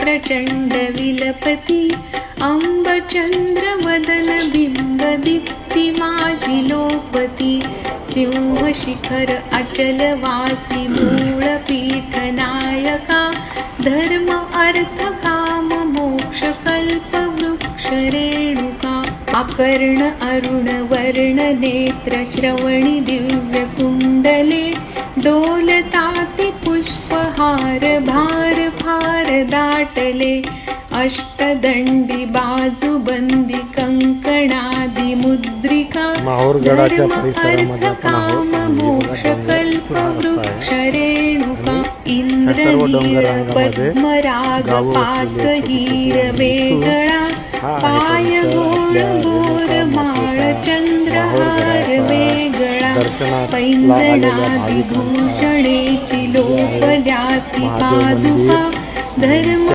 प्रचंड विलपती अंबचंद्र वदन बिंब दीप्ती माझी लोपती सिंह शिखर अचल वासी मूळ पीठ नायका धर्म अर्थ काम मोक्ष कल्प वृक्ष रेणुका आकर्ण अरुण वर्ण नेत्र श्रवणी दिव्य कुंडले डोलताती पुष्पहार भार फार दाटले अष्टदंडी बाजूबंदी कंकणादी मुद्रिका माहूरगडाच्या धर्म परिसरामध्ये अर्थ आपण आहोत. काम मोक्ष कल्प वृक्ष रेणुका सर्व इंद्रनील डोंगररांगामध्ये पद्मराग गावं पाच असलेले हीर छोटे-छोटे वेगळा हा आहे पाय परिसर गोड आपल्या गोर माळ रेणुका चंद्रहार माहूरगडाच्या वेगळा दर्शनाला पैंजनादी आलेल्या भूषणेची लोपल्याती महादेव मंदिर पादुका धर्म